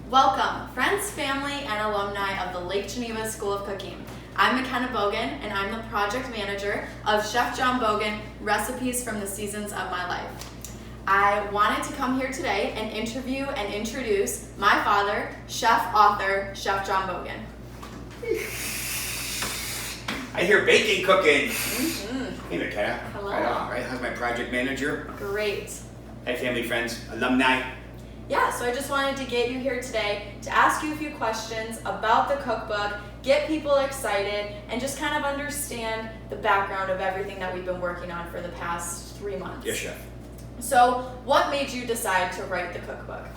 Welcome, friends, family, and alumni of the Lake Geneva School of Cooking. I'm McKenna Bogan, and I'm the project manager of Chef John Bogan, Recipes from the Seasons of My Life. I wanted to come here today and interview and introduce my father, chef-author, Chef John Bogan. I hear baking cooking. Hey, McKenna. Hello. Right on, right? How's my project manager? Great. Hi, family, friends, alumni. Yeah, so I just wanted to get you here today to ask you a few questions about the cookbook, get people excited, and just kind of understand the background of everything that we've been working on for the past 3 months. Yes, chef. So, what made you decide to write the cookbook?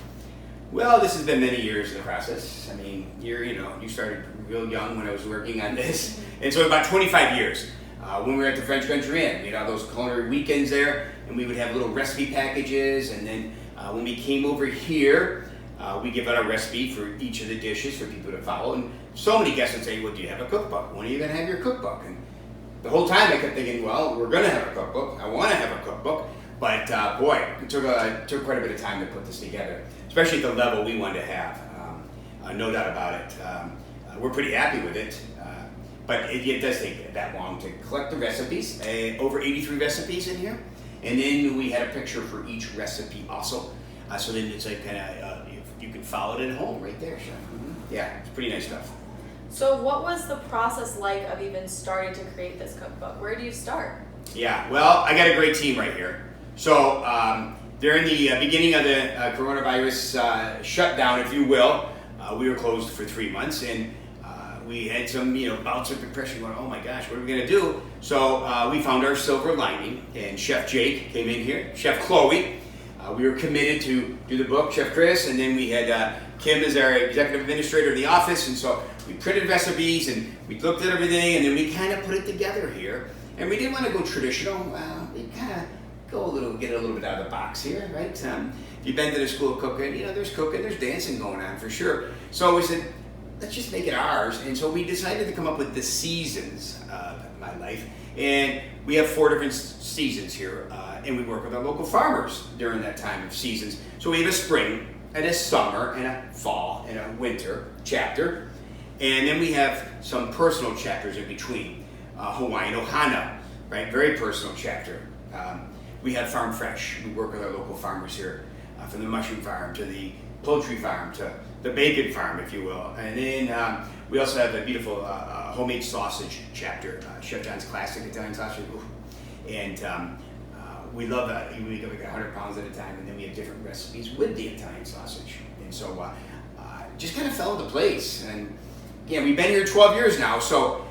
Well, this has been many years in the process. I mean, you started real young when I was working on this. And so about 25 years. When we were at the French Country Inn, we had all those culinary weekends there, and we would have little recipe packages, and then when we came over here, we give out a recipe for each of the dishes for people to follow. And so many guests would say, well, do you have a cookbook? When are you going to have your cookbook? And the whole time I kept thinking, well, we're going to have a cookbook. I want to have a cookbook. But boy, it took quite a bit of time to put this together, especially at the level we wanted to have. No doubt about it. We're pretty happy with it. But it does take that long to collect the recipes. Over 83 recipes in here. And then we had a picture for each recipe also. So then it's like kind of, you can follow it at home right there, Chef. Yeah, it's pretty nice stuff. So, what was the process like of even starting to create this cookbook? Where do you start? Yeah, well, I got a great team right here. So during the beginning of the coronavirus shutdown, if you will, we were closed for 3 months, and we had some bouts of depression going, oh my gosh, what are we going to do? So we found our silver lining, and Chef Jake came in here, Chef Chloe. We were committed to do the book, Chef Chris, and then we had Kim as our executive administrator in the office, and so we printed recipes, and we looked at everything, and then we kind of put it together here. And we didn't want to go traditional. We kind of get a little bit out of the box here, right? If you've been to the School of Cooking, there's cooking, there's dancing going on for sure. So we said, let's just make it ours. And so we decided to come up with the seasons of my life. And we have 4 different seasons here. And we work with our local farmers during that time of seasons. So we have a spring, and a summer, and a fall, and a winter chapter. And then we have some personal chapters in between. Hawaiian Ohana, right? Very personal chapter. We have Farm Fresh. We work with our local farmers here, from the mushroom farm to the poultry farm to the bacon farm, if you will. And then we also have a beautiful homemade sausage chapter, Chef John's classic Italian sausage. Ooh. And we love that. We make like 100 pounds at a time, and then we have different recipes with the Italian sausage. And so just kind of fell into place. And yeah, we've been here 12 years now, so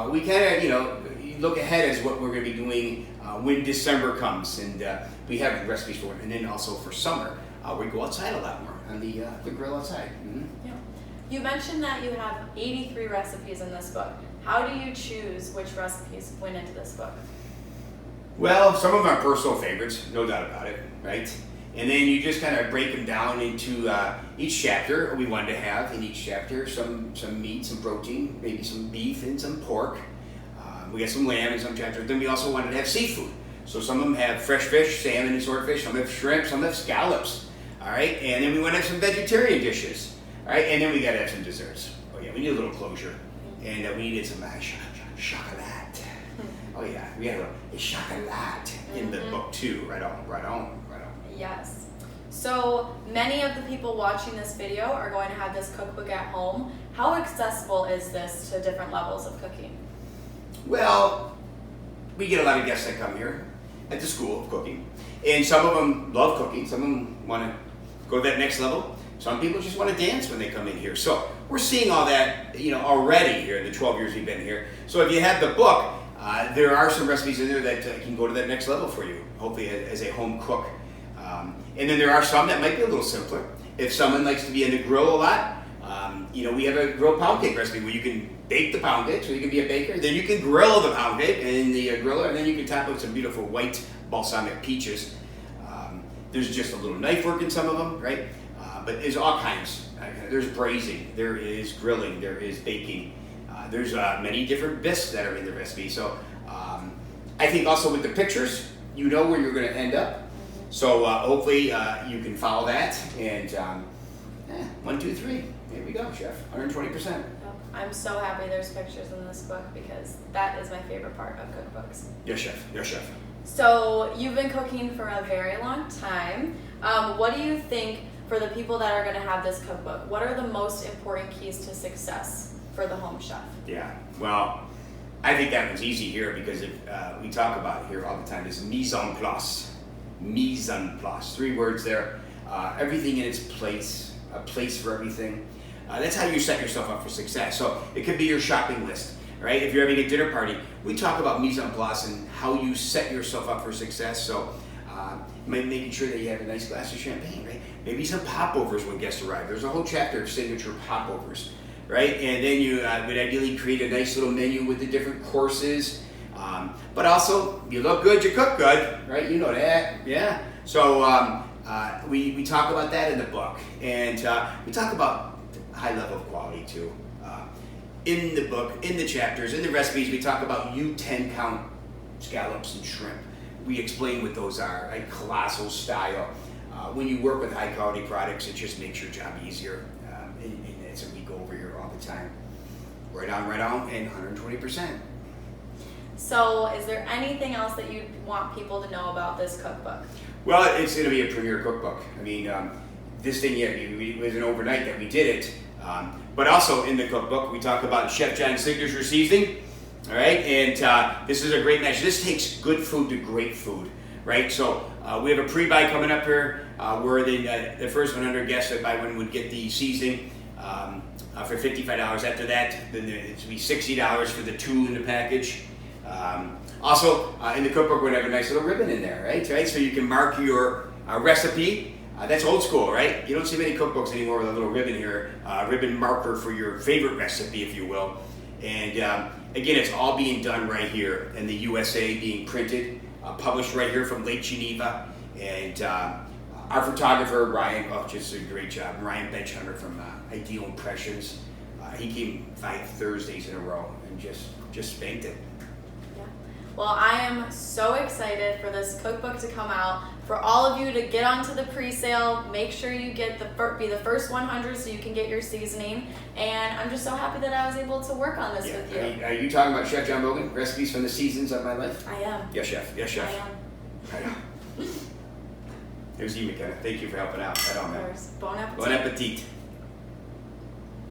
we kind of, look ahead as what we're going to be doing when December comes, and we have recipes for it. And then also for summer, we go outside a lot more on the grill outside. Mm-hmm. Yeah. You mentioned that you have 83 recipes in this book. How do you choose which recipes went into this book? Well, some of them are personal favorites, no doubt about it, right? And then you just kind of break them down into each chapter. We wanted to have in each chapter some meat, some protein, maybe some beef and some pork. We got some lamb in some chapters. Then we also wanted to have seafood. So some of them have fresh fish, salmon and swordfish. Some have shrimp, some have scallops. All right, and then we want to have some vegetarian dishes. All right, and then we got to have some desserts. Oh yeah, we need a little closure, and we needed some chocolate. Oh yeah, we have a chocolate in the book too. Right on. Yes. So many of the people watching this video are going to have this cookbook at home. How accessible is this to different levels of cooking? Well, we get a lot of guests that come here at the School of Cooking, and some of them love cooking. Some of them want to go to that next level. Some people just want to dance when they come in here. So we're seeing all that, already here in the 12 years we've been here. So if you have the book, there are some recipes in there that can go to that next level for you, hopefully as a home cook. And then there are some that might be a little simpler. If someone likes to be in the grill a lot, we have a grilled pound cake recipe where you can bake the pound cake, so you can be a baker. Then you can grill the pound cake in the griller, and then you can top it with some beautiful white balsamic peaches. There's just a little knife work in some of them, right? But there's all kinds. There's braising, there is grilling, there is baking. There's many different bisques that are in the recipe. So I think also with the pictures, you know where you're going to end up. So hopefully you can follow that, and 1, 2, 3. There we go, chef. 120%. Yep. I'm so happy there's pictures in this book because that is my favorite part of cookbooks. Yes, chef. Yes, chef. So you've been cooking for a very long time. What do you think for the people that are going to have this cookbook? What are the most important keys to success for the home chef? Yeah, well, I think that one's easy here because we talk about here all the time is mise en place. Mise en place. 3 words there. Everything in its place, a place for everything. That's how you set yourself up for success. So it could be your shopping list, right? If you're having a dinner party, we talk about mise en place and how you set yourself up for success. So making sure that you have a nice glass of champagne, right? Maybe some popovers when guests arrive. There's a whole chapter of signature popovers, right? And then you would ideally create a nice little menu with the different courses. But also, you look good, you cook good, right? You know that, yeah? So we talk about that in the book. And we talk about high level of quality too. In the book, in the chapters, in the recipes, we talk about U10 count scallops and shrimp. We explain what those are, right? Colossal style. When you work with high quality products, it just makes your job easier. And that's what we go over here all the time. Right on, and 120%. So is there anything else that you want people to know about this cookbook? Well, it's going to be a premier cookbook. I mean, this thing, it was an overnight that we did it. But also in the cookbook, we talk about Chef John's signature seasoning. All right, and this is a great match. This takes good food to great food, right? So we have a pre-buy coming up here where the first 100 guests that buy one would get the seasoning for $55. After that, then it's be $60 for the 2 in the package. Also, in the cookbook, we're going to have a nice little ribbon in there, right? So you can mark your recipe. That's old school, right? You don't see many cookbooks anymore with a little ribbon here, ribbon marker for your favorite recipe, if you will. And again, it's all being done right here in the USA, being printed, published right here from Lake Geneva. And our photographer, Ryan, just a great job. Ryan Benchhunter from Ideal Impressions. He came 5 Thursdays in a row and just spanked it. Well, I am so excited for this cookbook to come out, for all of you to get onto the pre-sale. Make sure you get be the first 100 so you can get your seasoning. And I'm just so happy that I was able to work on this with you. Are you talking about Chef John Bogan, recipes from the seasons of my life? I am. Yes, chef. Yes, chef. I am. Here's you, McKenna. Thank you for helping out. Right on, man. Bon appetit. Bon appetit.